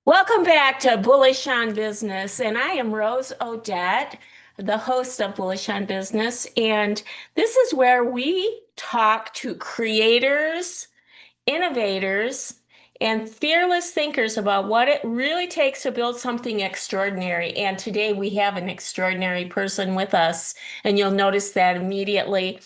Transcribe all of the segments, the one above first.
Welcome back to Bullish on Business, and I am Rose Odette, the host of Bullish on Business, and this is where we talk to creators, innovators, and fearless thinkers about what it really takes to build something extraordinary. And today we have an extraordinary person with us, and you'll notice that immediately.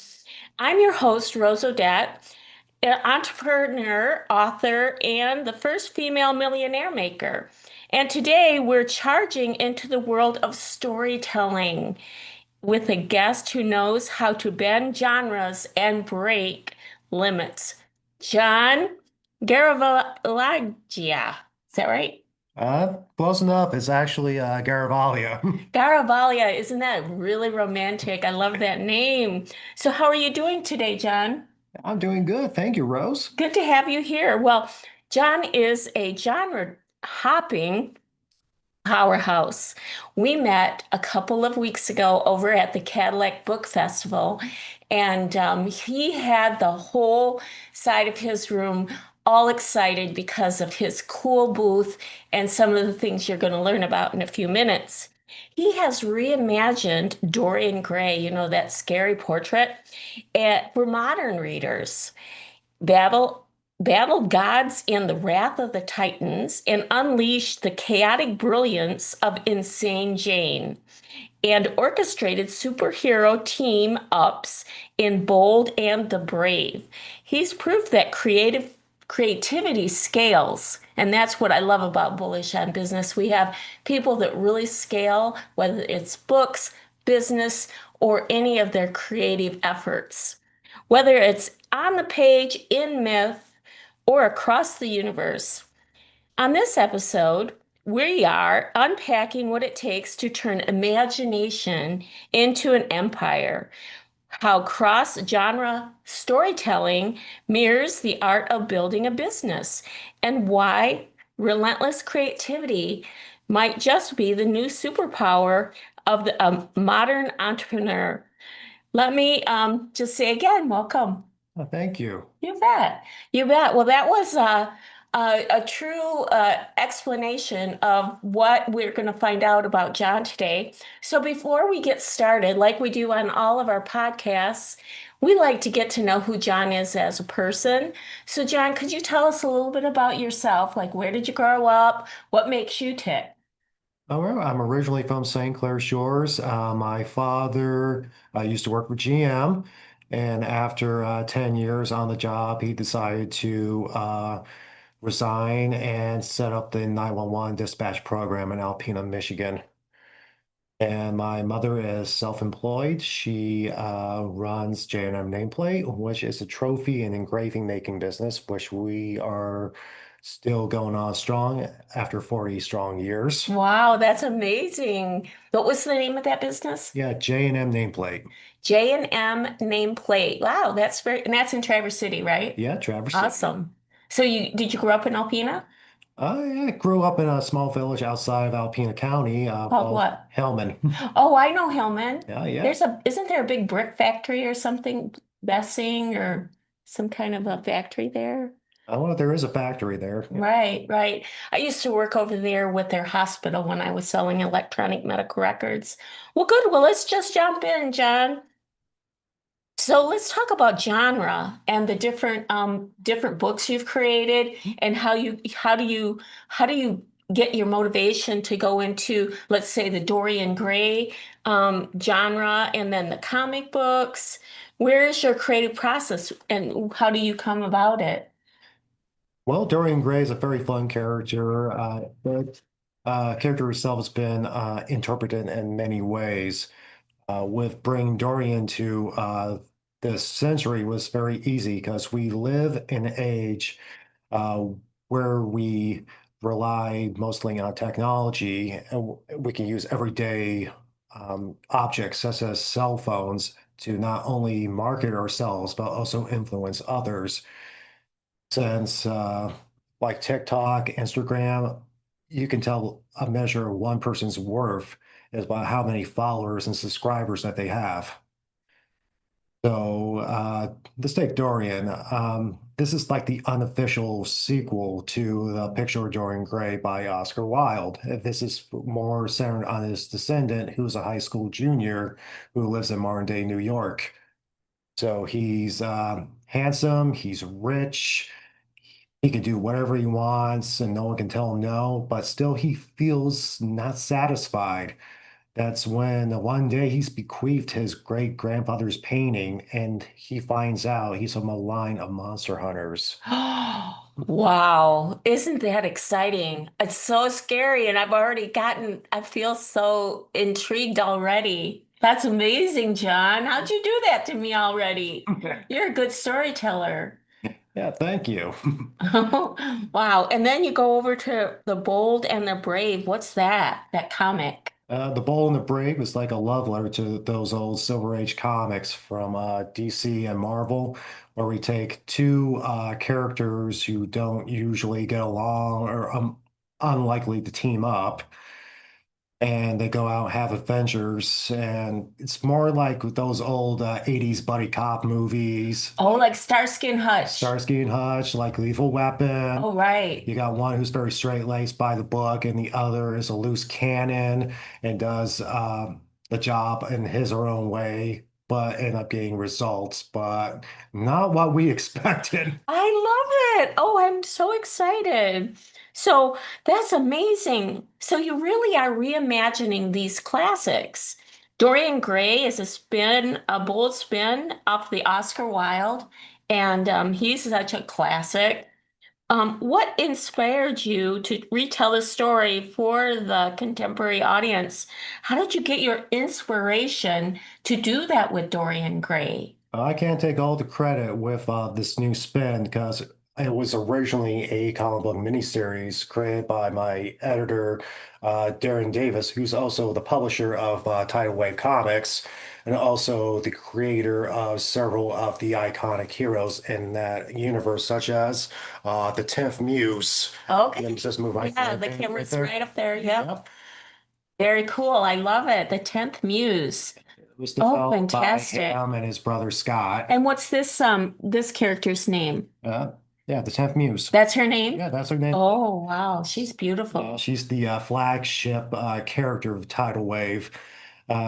I'm your host, Rose Odette, an entrepreneur, author, and the first female millionaire maker. And today we're charging into the world of storytelling with a guest who knows how to bend genres and break limits. John Garavaglia. Is that right? Close enough. It's actually Garavaglia. Garavaglia, isn't that really romantic? I love that name. So, how are you doing today, John? I'm doing good. Thank you, Rose. Good to have you here. Well, John is a genre hopping powerhouse. We met a couple of weeks ago over at the Cadillac Book Festival, and he had the whole side of his room all excited because of his cool booth and some of the things you're going to learn about in a few minutes. He has reimagined Dorian Gray, that scary portrait, for modern readers. Battle battled gods in the wrath of the Titans and unleashed the chaotic brilliance of Insane Jane and orchestrated superhero team ups in Bold and the Brave. He's proof that creativity scales. And that's what I love about Bullish on Business. We have people that really scale, whether it's books, business, or any of their creative efforts. Whether it's on the page, in myth, or across the universe. On this episode, we are unpacking what it takes to turn imagination into an empire, how cross-genre storytelling mirrors the art of building a business, and why relentless creativity might just be the new superpower of the modern entrepreneur. Let me just say again, welcome. Thank you. You bet. You bet. Well, that was a true explanation of what we're going to find out about John today. So before we get started, like we do on all of our podcasts, we like to get to know who John is as a person. So, John, could you tell us a little bit about yourself? Like, where did you grow up? What makes you tick? Oh, well, I'm originally from St. Clair Shores. My father used to work for GM, and after 10 years on the job, he decided to resign and set up the 911 dispatch program in Alpena, Michigan. And my mother is self-employed. She runs J&M Nameplate, which is a trophy and engraving making business, which we are still going on strong after 40 strong years. Wow, that's amazing. What was the name of that business? Yeah, J&M Nameplate. J&M nameplate. Wow, and that's in Traverse City, right? Yeah, Traverse City. Awesome. So did you grow up in Alpena? I grew up in a small village outside of Alpena County Called called what? Hellman. Oh, I know Hillman. Yeah, yeah. Isn't there a big brick factory or something, Bessing or some kind of a factory there? Well, there is a factory there. Yeah. Right, right. I used to work over there with their hospital when I was selling electronic medical records. Well, good. Well, let's just jump in, John. So let's talk about genre and the different books you've created and how do you get your motivation to go into, let's say, the Dorian Gray genre and then the comic books. Where is your creative process and how do you come about it? Well, Dorian Gray is a very fun character, but character herself has been interpreted in many ways. With bringing Dorian to this century was very easy because we live in an age uh, where we rely mostly on technology, and we can use everyday objects such as cell phones to not only market ourselves but also influence others. Since like TikTok, Instagram, you can tell a measure of one person's worth is by how many followers and subscribers that they have. So, let's take Dorian. This is like the unofficial sequel to The Picture of Dorian Gray by Oscar Wilde. This is more centered on his descendant, who's a high school junior who lives in modern day New York. So he's handsome, he's rich, he can do whatever he wants, and no one can tell him no, but still he feels not satisfied. That's when one day he's bequeathed his great grandfather's painting, and he finds out he's from a line of monster hunters. Wow, isn't that exciting? It's so scary, and I feel so intrigued already. That's amazing, John. How'd you do that to me already? You're a good storyteller. Yeah, thank you. Wow. And then you go over to The Bold and the Brave. What's that? That comic. The Bold and the Brave is like a love letter to those old Silver Age comics from DC and Marvel, where we take two characters who don't usually get along or unlikely to team up, and they go out and have adventures. And it's more like those old 80s buddy cop movies. Oh, like Starsky and Hutch. Starsky and Hutch, like Lethal Weapon. Oh, right. You got one who's very straight-laced by the book, and the other is a loose cannon and does the job in his or own way, but end up getting results, but not what we expected. I love it. Oh, I'm so excited. So that's amazing. So you really are reimagining these classics. Dorian Gray is a bold spin off the Oscar Wilde, and he's such a classic. What inspired you to retell the story for the contemporary audience? How did you get your inspiration to do that with Dorian Gray? I can't take all the credit with this new spin because it was originally a comic book miniseries created by my editor, Darren Davis, who's also the publisher of Tidal Wave Comics and also the creator of several of the iconic heroes in that universe, such as the 10th Muse. Let me Okay. just move Yeah, the right camera's there. right up there. Yep. Yep. Very cool. I love it. The 10th Muse. It was Oh, developed by fantastic. him and his brother Scott. And what's this character's name? Uh, yeah, the 10th Muse. That's her name? Yeah, that's her name. Oh, wow. She's Yeah, beautiful. she's the flagship character of Tidal Wave.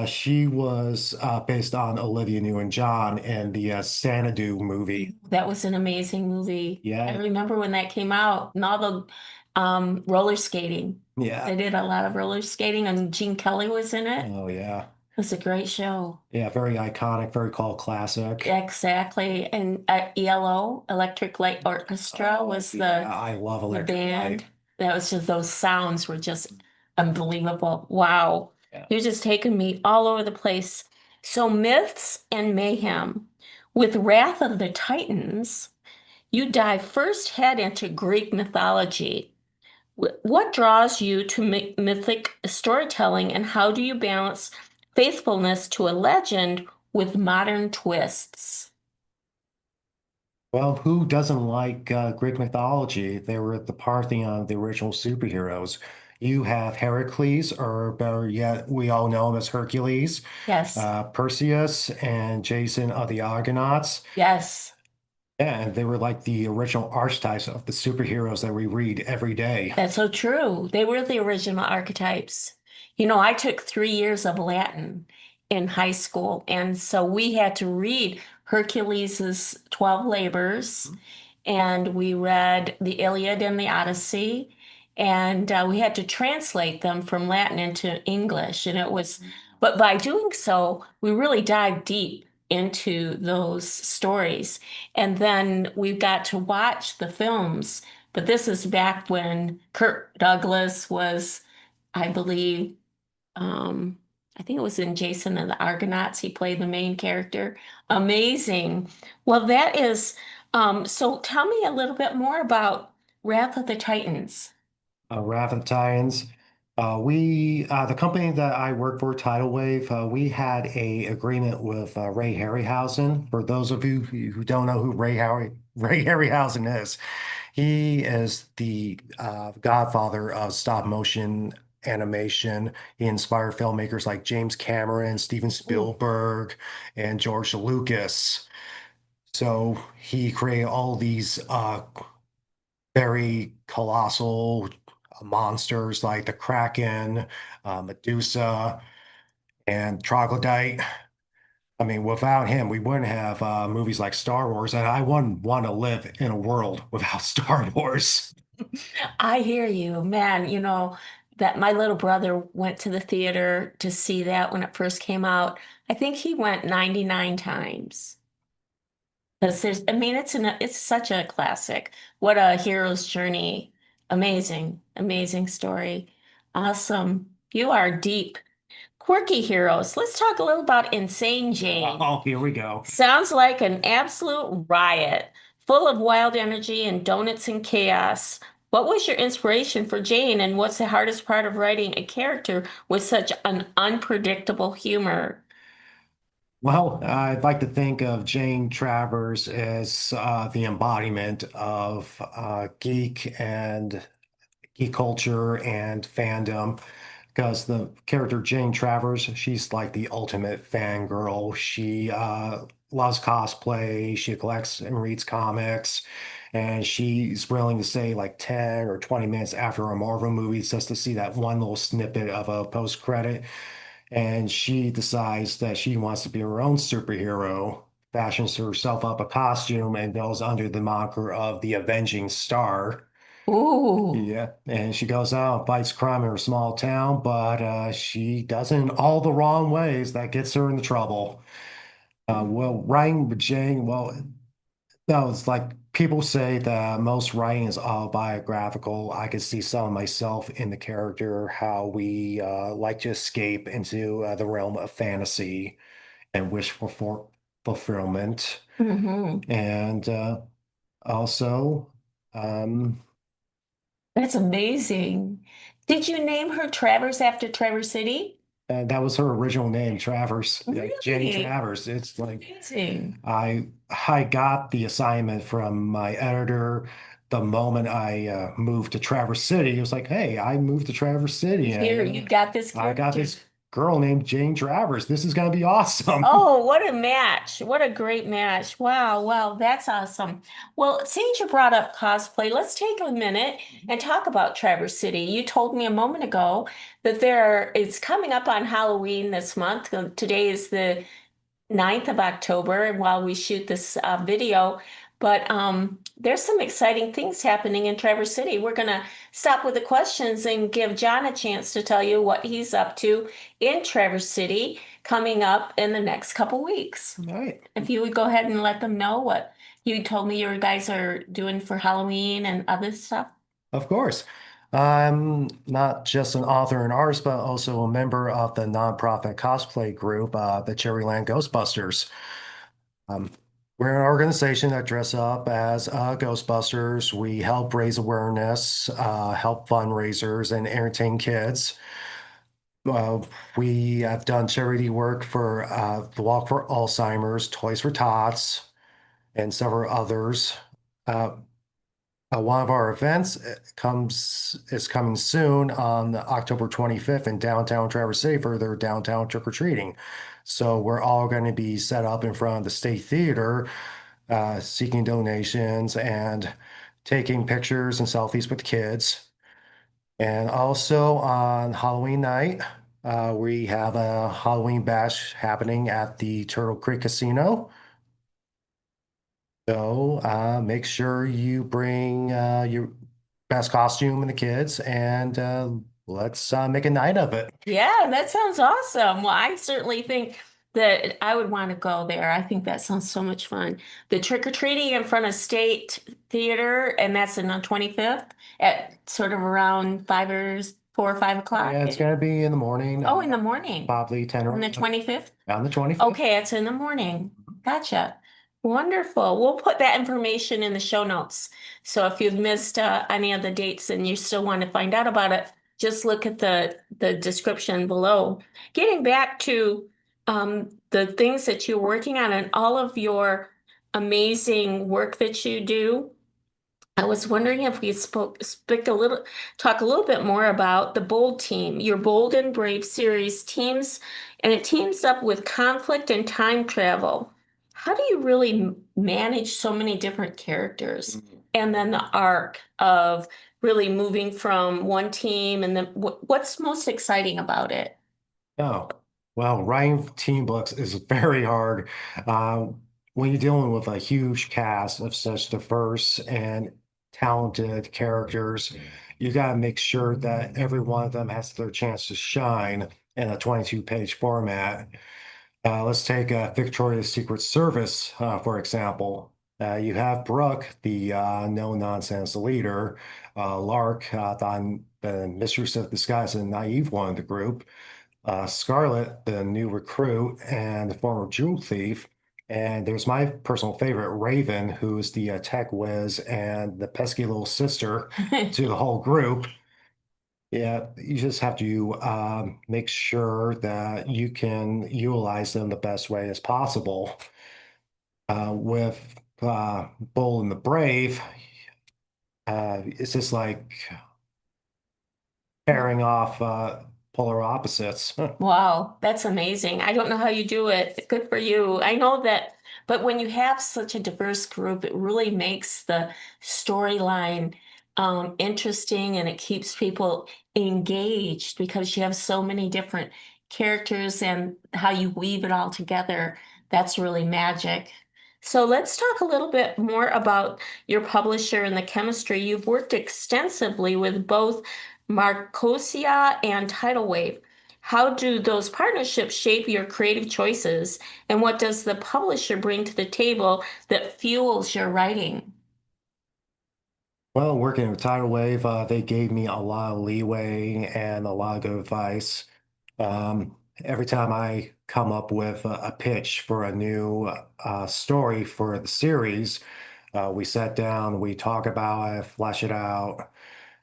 She was based on Olivia Newton-John in the Xanadu movie. That was an amazing movie. I Yeah, remember when that came out and all the roller skating. yeah. They did a lot of roller skating and Gene Kelly was in it. It Oh, yeah. was a great show. Yeah, very iconic, very cult classic. Exactly. And ELO, Electric Light Orchestra, Oh, was yeah, I love the Electric band. Light. That was just those sounds were just unbelievable. Wow. Yeah. You're just taking me all over the place. So myths and mayhem. With Wrath of the Titans, you dive first head into Greek mythology. What draws you to mythic storytelling, and how do you balance faithfulness to a legend with modern twists? Well, who doesn't like Greek mythology? They were the Parthenon, the original superheroes. You have Heracles, or better yet, we all know him as Hercules, Yes, Perseus, and Jason of the Argonauts. yes. Yeah, and they were like the original archetypes of the superheroes that we read every day. That's so true. They were the original archetypes. You know, I took 3 years of Latin in high school, and so we had to read Hercules's 12 labors, and we read the Iliad and the Odyssey, and we had to translate them from Latin into English. But by doing so, we really dived deep into those stories. And then we got to watch the films, but this is back when Kirk Douglas was, I believe, um, I think it was in Jason and the Argonauts. He played the main character. Amazing. Well, so tell me a little bit more about Wrath of the Titans. Wrath of the Titans. The company that I work for, Tidal Wave, we had a agreement with Ray Harryhausen. For those of you who don't know who Ray Harryhausen is, he is the godfather of stop motion animation. He inspired filmmakers like James Cameron, Steven Ooh. Spielberg, and George Lucas. So he created all these very colossal monsters like the Kraken, Medusa, and Troglodyte. I mean, without him, we wouldn't have movies like Star Wars, and I wouldn't want to live in a world without Star Wars. I hear you, man. That my little brother went to the theater to see that when it first came out. I think he went 99 times. Because I mean, it's such a classic. What a hero's journey. Amazing, amazing story. Awesome. You are deep. Quirky heroes. Let's talk a little about Insane Jane. Oh, here we go. Sounds like an absolute riot, full of wild energy and donuts and chaos. What was your inspiration for Jane, and what's the hardest part of writing a character with such an unpredictable humor? Well, I'd like to think of Jane Travers as the embodiment of geek culture and fandom. Because the character Jane Travers, she's like the ultimate fangirl. She loves cosplay, she collects and reads comics, and she's willing to stay like 10 or 20 minutes after a Marvel movie just to see that one little snippet of a post credit. And she decides that she wants to be her own superhero, fashions herself up a costume, and goes under the moniker of the Avenging Star. Ooh. Yeah, and she goes out and fights crime in her small town, but she does it in all the wrong ways that gets her into trouble. Well, writing with Jane, well, no, it's like people say that most writing is autobiographical. I could see some of myself in the character, how we like to escape into the realm of fantasy and wish for fulfillment. Hmm. And also, um, That's amazing. Did you name her Travers after Traverse City? that was her original name, Travers, like Jane Really? Travers. It's like Amazing. I got the assignment from my editor the moment I moved to Traverse City. It was like, hey, I moved to Traverse City, and Here, you got this I got character. this girl named Jane Travers. This is gonna be awesome. Oh, what a match. What a great match. Wow, wow, that's awesome. Well, since you brought up cosplay, let's take a minute and talk about Traverse City. You told me a moment ago that it's coming up on Halloween this month. Today is the 9th of October while we shoot this video. But there's some exciting things happening in Traverse City. We're going to stop with the questions and give John a chance to tell you what he's up to in Traverse City coming up in the next couple weeks. All right. If you would go ahead and let them know what you told me your guys are doing for Halloween and other stuff. Of course. I'm not just an author and artist, but also a member of the nonprofit cosplay group, the Cherryland Ghostbusters. Um, we're an organization that dress up as Ghostbusters. We help raise awareness, help fundraisers, and entertain kids. Uh, we have done charity work for the Walk for Alzheimer's, Toys for Tots, and several others. Uh, one of our events is coming soon on October 25th in downtown Traverse City for their downtown trick-or-treating. So we're all going to be set up in front of the State Theater, seeking donations and taking pictures and selfies with kids. And also on Halloween night, we have a Halloween bash happening at the Turtle Creek Casino. So make sure you bring your best costume and the kids, and let's make a night of it. Yeah, that sounds awesome. Well, I certainly think that I would want to go there. I think that sounds so much fun. The trick-or-treating in front of State Theater, and that's on the 25th at sort of around 4 or 5 o'clock. Yeah, it's gonna be in the morning, Oh, in the morning probably 10 on or the 25th? on the 25th. Okay, it's in the morning. Gotcha. Wonderful. We'll put that information in the show notes. So if you've missed any of the dates and you still want to find out about it, just look at the description below. Getting back to the things that you're working on and all of your amazing work that you do, I was wondering if we talk a little bit more about the Bold team, your Bold and Brave series teams, and it teams up with conflict and time travel. How do you really manage so many different characters? And then the arc of really moving from one team, and then what's most exciting about it? Oh, well, writing team books is very hard. Uh, when you're dealing with a huge cast of such diverse and talented characters, you got to make sure that every one of them has their chance to shine in a 22-page format. Let's take Victoria's Secret Service, for example. You have Brooke, the no-nonsense leader, Lark, the mistress of disguise and naive one of the group, Scarlet, the new recruit and the former jewel thief. And there's my personal favorite, Raven, who's the tech whiz and the pesky little sister to the whole group. Yeah, you just have to make sure that you can utilize them the best way as possible. With Bold and the Brave, it's just like pairing off polar opposites. Wow, that's amazing. I don't know how you do it. Good for you. I know that, but when you have such a diverse group, it really makes the storyline interesting and it keeps people engaged because you have so many different characters and how you weave it all together. That's really magic. So let's talk a little bit more about your publisher and the chemistry. You've worked extensively with both Marcosia and Tidal Wave. How do those partnerships shape your creative choices? And what does the publisher bring to the table that fuels your writing? Well, working with Tidal Wave, they gave me a lot of leeway and a lot of good advice. Every time I come up with a pitch for a new story for the series, we sat down, we talk about it, flesh it out,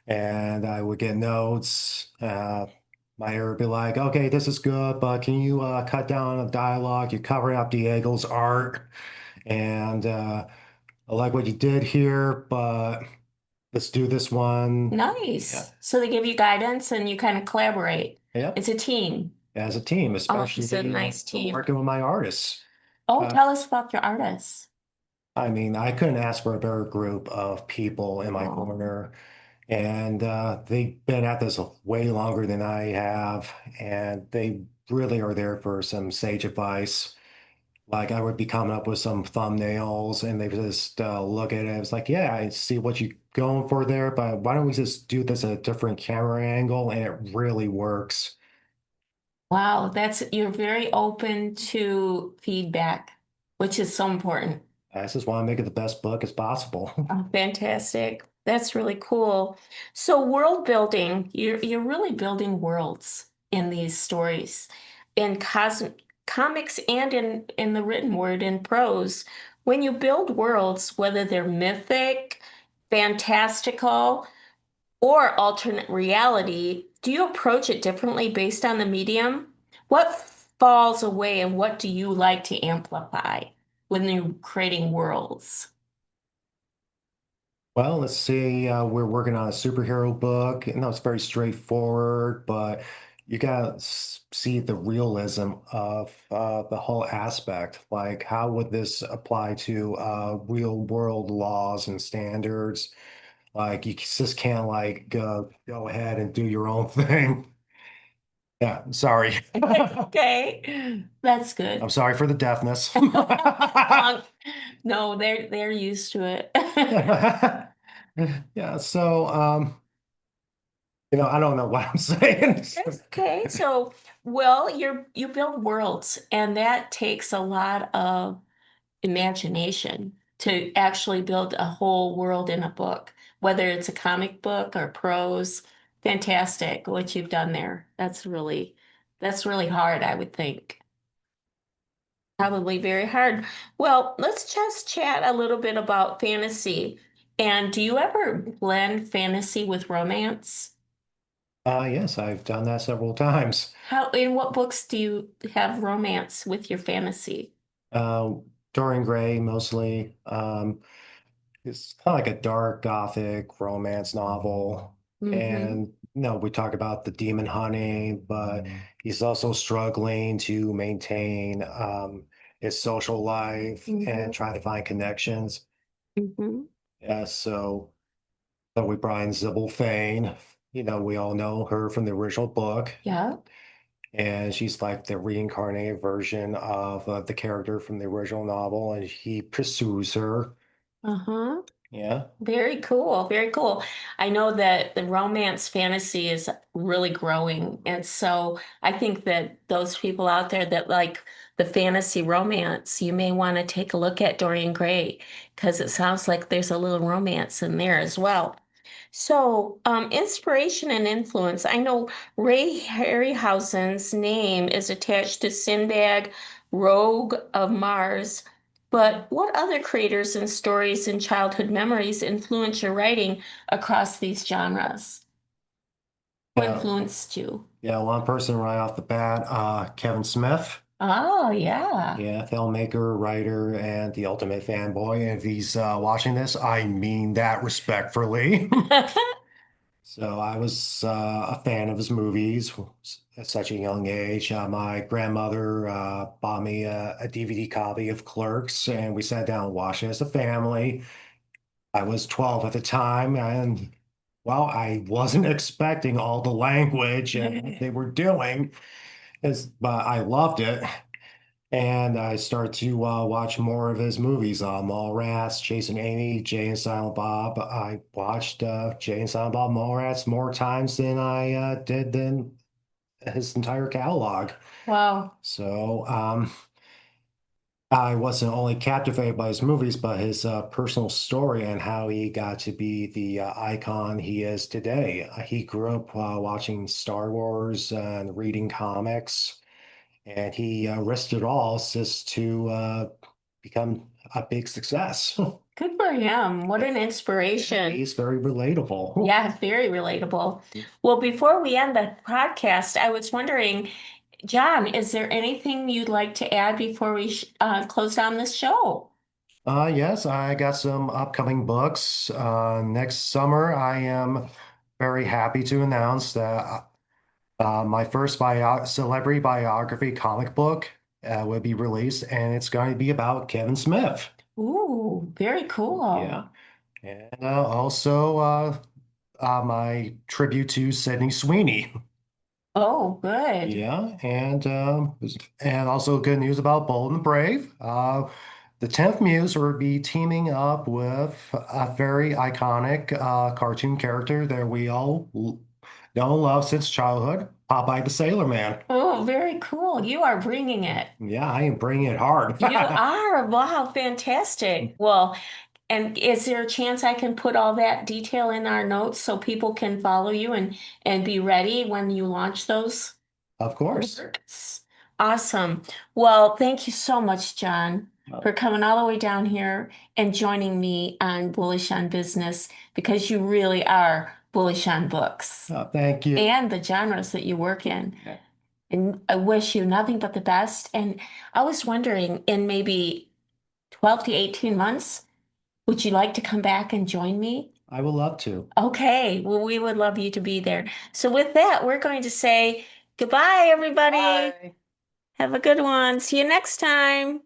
and I would get notes. My editor would be like, "Okay, this is good, but can you cut down on the dialogue? You're covering up Diego's art, and I like what you did here, but let's do this one." Yeah. Nice. So they give you guidance and you kind of collaborate. It's Yep. a team. As a team, Oh, it's a especially nice team. working with my artists. Oh, Uh, tell us about your artists. I mean, I couldn't ask for a better group of people in my Oh, corner, and they've been at this way longer than I have, and they really are there for some sage advice. Like I would be coming up with some thumbnails, and they would just look at it. It's like, yeah, I see what you're going for there, but why don't we just do this at a different camera angle? And it really works. wow, you're very open to feedback, which is so important. I just want to make it the best book as possible. Oh, fantastic. That's really cool. So world building, you're really building worlds in these stories, in comics and in the written word in prose. When you build worlds, whether they're mythic, fantastical, or alternate reality, do you approach it differently based on the medium? What falls away and what do you like to amplify when you're creating worlds? Well, let's see. We're working on a superhero book. No, it's very straightforward, but you gotta see the realism of the whole aspect. Like, how would this apply to real world laws and standards? Like, you just can't like go ahead and do your own thing. Yeah, sorry. Okay, that's good. I'm sorry for the deafness. Um, no, they're used to it. Yeah, so I don't know what I'm saying. That's okay. So, well, you build worlds, and that takes a lot of imagination to actually build a whole world in a book, whether it's a comic book or prose. Fantastic what you've done there. That's really hard, I would think. Probably very hard. Well, let's just chat a little bit about fantasy. And do you ever blend fantasy with romance? Yes, I've done that several times. In what books do you have romance with your fantasy? Uh, Dorian Gray mostly. it's kind of like a dark gothic romance novel. Mm-hmm. And we talk about the demon hunting, but he's also struggling to maintain his social life Mm-hmm. and try to find connections. Mm-hmm. Yeah, so we brought in Sybil Fane. We all know her from the original book, Yeah. and she's like the reincarnated version of the character from the original novel, and he pursues her. Uh-huh. Yeah. Very cool. Very cool. I know that the romance fantasy is really growing. And so I think that those people out there that like the fantasy romance, you may want to take a look at Dorian Gray because it sounds like there's a little romance in there as well. So, inspiration and influence. I know Ray Harryhausen's name is attached to Sinbad, Rogue of Mars. But what other creators and stories and childhood memories influence your writing across these genres? Who Yeah. influenced you? Yeah, one person right off the bat, Kevin Smith. Oh, yeah. Yeah, filmmaker, writer, and the ultimate fanboy. And if he's watching this, I mean that respectfully. So I was a fan of his movies at such a young age. My grandmother bought me a DVD copy of Clerks, and we sat down and watched it as a family. I was 12 at the time, and well, I wasn't expecting all the language and what they were doing, but I loved it. And I started to watch more of his movies, Mallrats, Chasing Amy, Jay and Silent Bob. I watched Jay and Silent Bob Mallrats more times than I did than his entire catalog. Wow. So I wasn't only captivated by his movies, but his personal story and how he got to be the icon he is today. He grew up watching Star Wars and reading comics. And he risked it all just to become a big success. Good for him. What an Yeah, inspiration. he's very relatable. Yeah, very relatable. Well, before we end the podcast, I was wondering, John, is there anything you'd like to add before we close down this show? Yes, I got some upcoming books. Next summer, I am very happy to announce that my first celebrity biography comic book will be released, and it's going to be about Kevin Smith. Ooh, very cool. Yeah. And also my tribute to Sydney Sweeney. Oh, good. Yeah, and also good news about Bold and Brave. The 10th Muse will be teaming up with a very iconic cartoon character that we all know and love since childhood, Popeye the Sailor Man. Oh, very cool. You are bringing it. Yeah, I am bringing it hard. You are. Wow, fantastic. Well, and is there a chance I can put all that detail in our notes so people can follow you and be ready when you launch those? Of course. Works. Awesome. Well, thank you so much, John, Oh, for coming all the way down here and joining me on Bullish on Business because you really are bullish on books thank you. and the genres that you work in. And I wish you nothing but the best. And I was wondering, in maybe 12 to 18 months, would you like to come back and join me? I would love to. Okay, well, we would love you to be there. So, with that, we're going to say goodbye, everybody. Bye. Have a good one. See you next time.